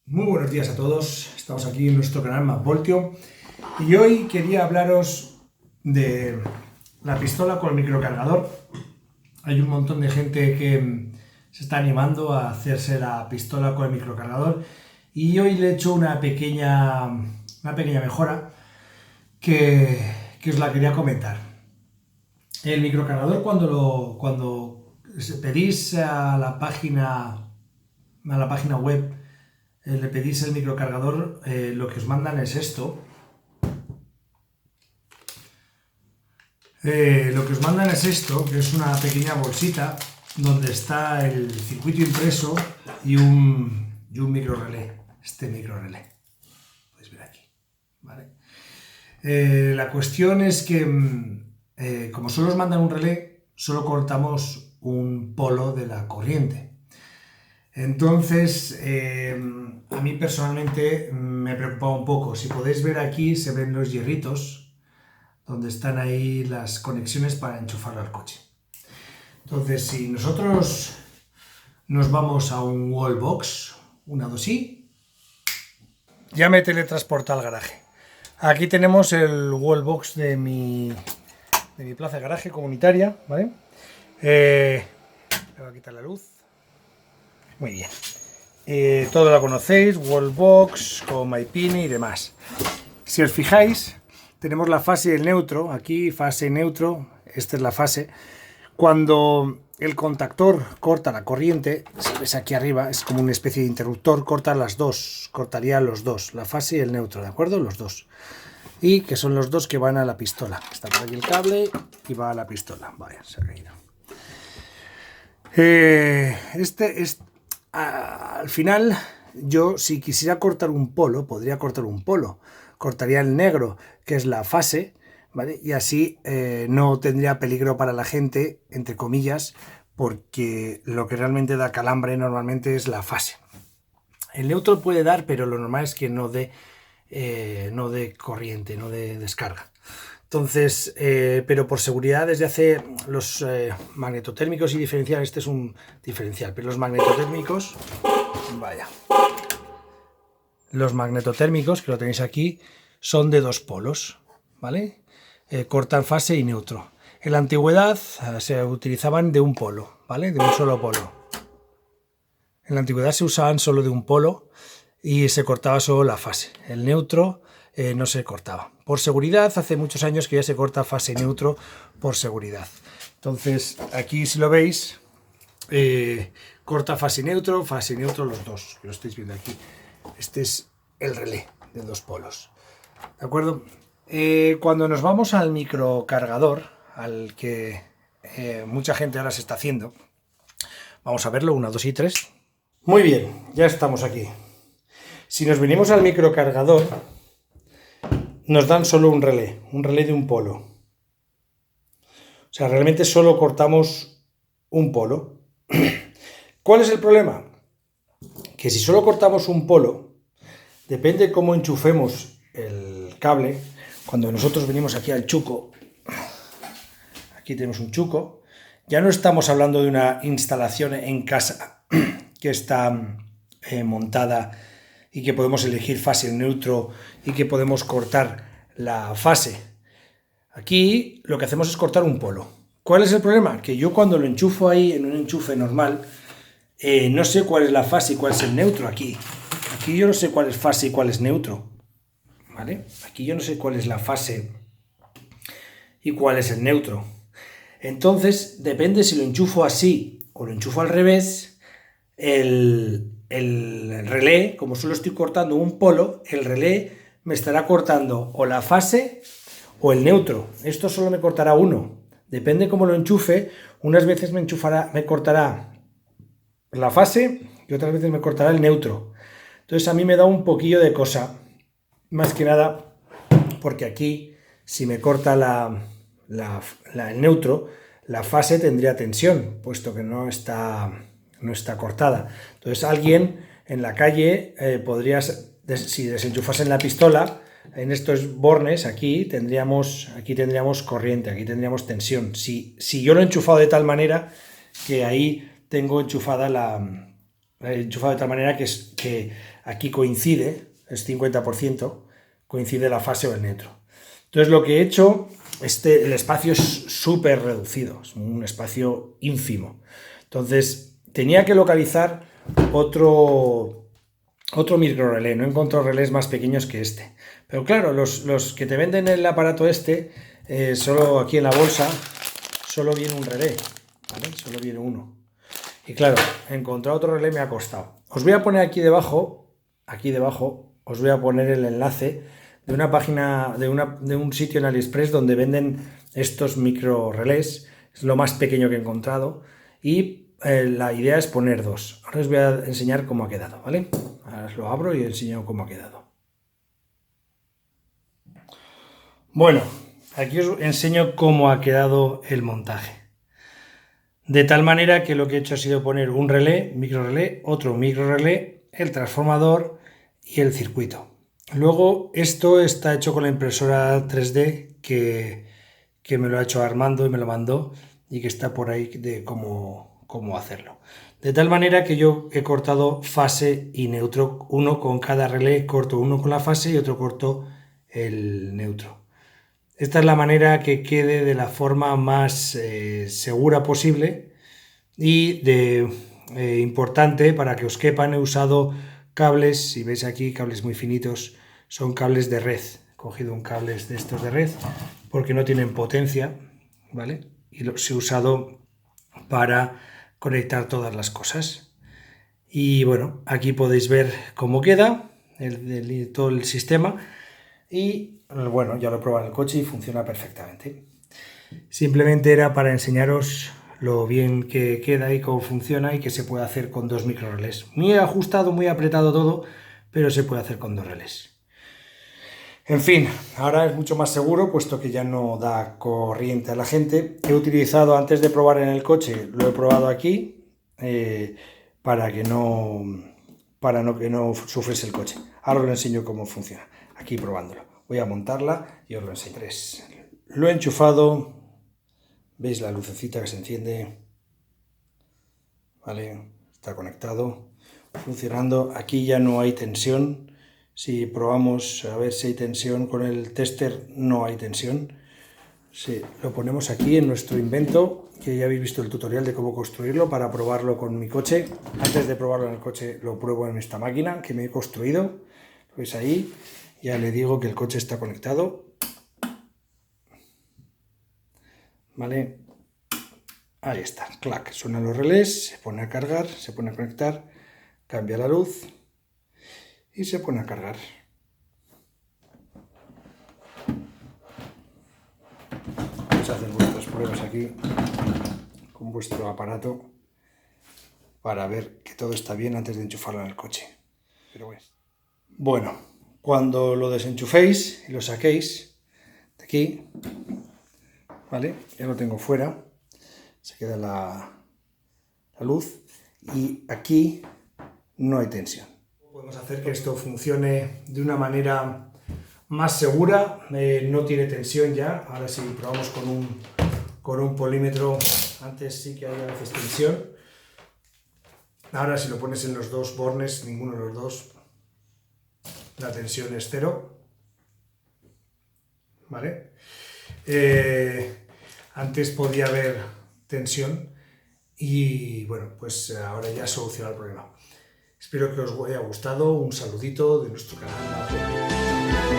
Muy buenos días a todos, estamos aquí en nuestro canal MacVoltio y hoy quería hablaros de la pistola con el microcargador. Hay un montón de gente que se está animando a hacerse la pistola con el microcargador y hoy le he hecho una pequeña mejora que os la quería comentar. El microcargador cuando pedís a la página web, le pedís el microcargador, lo que os mandan es esto. Lo que os mandan es esto, que es una pequeña bolsita donde está el circuito impreso y un micro relé. Este micro relé. Podéis ver aquí. ¿Vale? La cuestión es que, como solo os mandan un relé, solo cortamos un polo de la corriente. Entonces, a mí personalmente me preocupaba un poco. Si podéis ver aquí, se ven los hierritos, donde están ahí las conexiones para enchufarlo al coche. Entonces, si nosotros nos vamos a un wallbox, una 2i, ya me teletransporta al garaje. Aquí tenemos el wallbox de mi plaza de garaje comunitaria, ¿vale? Le voy a quitar la luz. Muy bien. Todo lo conocéis, wallbox, con MyPine y demás. Si os fijáis, tenemos la fase y el neutro. Aquí fase y neutro, esta es la fase. Cuando el contactor corta la corriente, si ves aquí arriba, es como una especie de interruptor, corta las dos, cortaría los dos, la fase y el neutro, ¿de acuerdo? Los dos. Y que son los dos que van a la pistola. Está por aquí el cable y va a la pistola. Vaya, se ha caído. Al final, yo si quisiera cortar un polo, podría cortar un polo. Cortaría el negro, que es la fase, ¿vale? Y así no tendría peligro para la gente, entre comillas, porque lo que realmente da calambre normalmente es la fase. El neutro puede dar, pero lo normal es que no dé corriente, no dé descarga. Entonces, pero por seguridad, desde hace los magnetotérmicos y diferenciales, este es un diferencial, pero los magnetotérmicos, vaya, los magnetotérmicos, que lo tenéis aquí, son de dos polos, ¿vale? Cortan fase y neutro. En la antigüedad se utilizaban de un polo, ¿vale? De un solo polo. En la antigüedad se usaban solo de un polo y se cortaba solo la fase. El neutro no se cortaba. Por seguridad, hace muchos años que ya se corta fase y neutro por seguridad. Entonces, aquí si lo veis, corta fase y neutro los dos, lo estáis viendo aquí. Este es el relé de dos polos. ¿De acuerdo? Cuando nos vamos al microcargador, al que mucha gente ahora se está haciendo, vamos a verlo, 1, 2 y 3. Muy bien, ya estamos aquí. Si nos venimos al microcargador, nos dan solo un relé de un polo. O sea, realmente solo cortamos un polo. ¿Cuál es el problema? Que si solo cortamos un polo, depende cómo enchufemos el cable. Cuando nosotros venimos aquí al chuco, aquí tenemos un chuco, ya no estamos hablando de una instalación en casa que está montada y que podemos elegir fase neutro y que podemos cortar la fase. Aquí lo que hacemos es cortar un polo. ¿Cuál es el problema? Que yo cuando lo enchufo ahí en un enchufe normal, no sé cuál es la fase y cuál es el neutro aquí. Aquí yo no sé cuál es fase y cuál es neutro. ¿Vale? Aquí yo no sé cuál es la fase y cuál es el neutro. Entonces, depende si lo enchufo así o lo enchufo al revés, el relé, como solo estoy cortando un polo, el relé me estará cortando o la fase o el neutro. Esto solo me cortará uno. Depende cómo lo enchufe, unas veces me cortará la fase y otras veces me cortará el neutro. Entonces a mí me da un poquillo de cosa, más que nada porque aquí, si me corta el neutro, la fase tendría tensión, puesto que no está cortada. Entonces alguien en la calle podría, si desenchufasen la pistola, en estos bornes aquí tendríamos corriente, aquí tendríamos tensión. Si yo lo he enchufado de tal manera que ahí tengo enchufada de tal manera que aquí coincide, es 50%, coincide la fase o el neutro. Entonces lo que he hecho, el espacio es súper reducido, es un espacio ínfimo. Entonces tenía que localizar otro microrelé, no he encontrado relés más pequeños que este. Pero claro, los que te venden el aparato solo aquí en la bolsa, solo viene un relé, ¿vale? Solo viene uno. Y claro, encontrar otro relé me ha costado. Os voy a poner aquí debajo, os voy a poner el enlace de una página, de un sitio en AliExpress donde venden estos micro relés. Es lo más pequeño que he encontrado. Y la idea es poner dos. Ahora os voy a enseñar cómo ha quedado, ¿vale? Ahora os lo abro y enseño cómo ha quedado. Bueno, aquí os enseño cómo ha quedado el montaje. De tal manera que lo que he hecho ha sido poner un relé, micro relé, otro micro relé, el transformador y el circuito. Luego esto está hecho con la impresora 3D que me lo ha hecho Armando y me lo mandó y que está por ahí de cómo hacerlo. De tal manera que yo he cortado fase y neutro, uno con cada relé, corto uno con la fase y otro corto el neutro. Esta es la manera que quede de la forma más segura posible y importante para que os quepan. He usado cables, si veis aquí, cables muy finitos, son cables de red. He cogido un cable de estos de red porque no tienen potencia, ¿vale? Y los he usado para conectar todas las cosas. Y bueno, aquí podéis ver cómo queda todo el sistema. Y bueno, ya lo he probado en el coche y funciona perfectamente. Simplemente era para enseñaros lo bien que queda y cómo funciona y que se puede hacer con dos microrelés. Muy ajustado, muy apretado todo, pero se puede hacer con dos relés. En fin, ahora es mucho más seguro puesto que ya no da corriente a la gente. He utilizado, antes de probar en el coche, lo he probado aquí para que no sufriese el coche. Ahora os lo enseño cómo funciona, aquí probándolo. Voy a montarla y os lo enseño. Lo he enchufado, veis la lucecita que se enciende, ¿vale? Está conectado, funcionando. Aquí ya no hay tensión. Si probamos a ver si hay tensión con el tester, no hay tensión. Sí, lo ponemos aquí en nuestro invento, que ya habéis visto el tutorial de cómo construirlo para probarlo con mi coche. Antes de probarlo en el coche lo pruebo en esta máquina que me he construido. Lo veis ahí, ya le digo que el coche está conectado. ¿Vale? Ahí está, clac, suenan los relés, se pone a cargar, se pone a conectar, cambia la luz y se pone a cargar. Vais a hacer vuestras pruebas aquí con vuestro aparato para ver que todo está bien antes de enchufarlo en el coche. Bueno, cuando lo desenchuféis y lo saquéis de aquí, ¿vale? Ya lo tengo fuera, se queda la luz y aquí no hay tensión. Podemos hacer que esto funcione de una manera más segura, no tiene tensión ya. Ahora si probamos con un polímetro, antes sí que había a veces tensión. Ahora si lo pones en los dos bornes, ninguno de los dos, la tensión es cero, ¿vale? Antes podía haber tensión y bueno, pues ahora ya soluciona el problema. Espero que os haya gustado, un saludito de nuestro canal.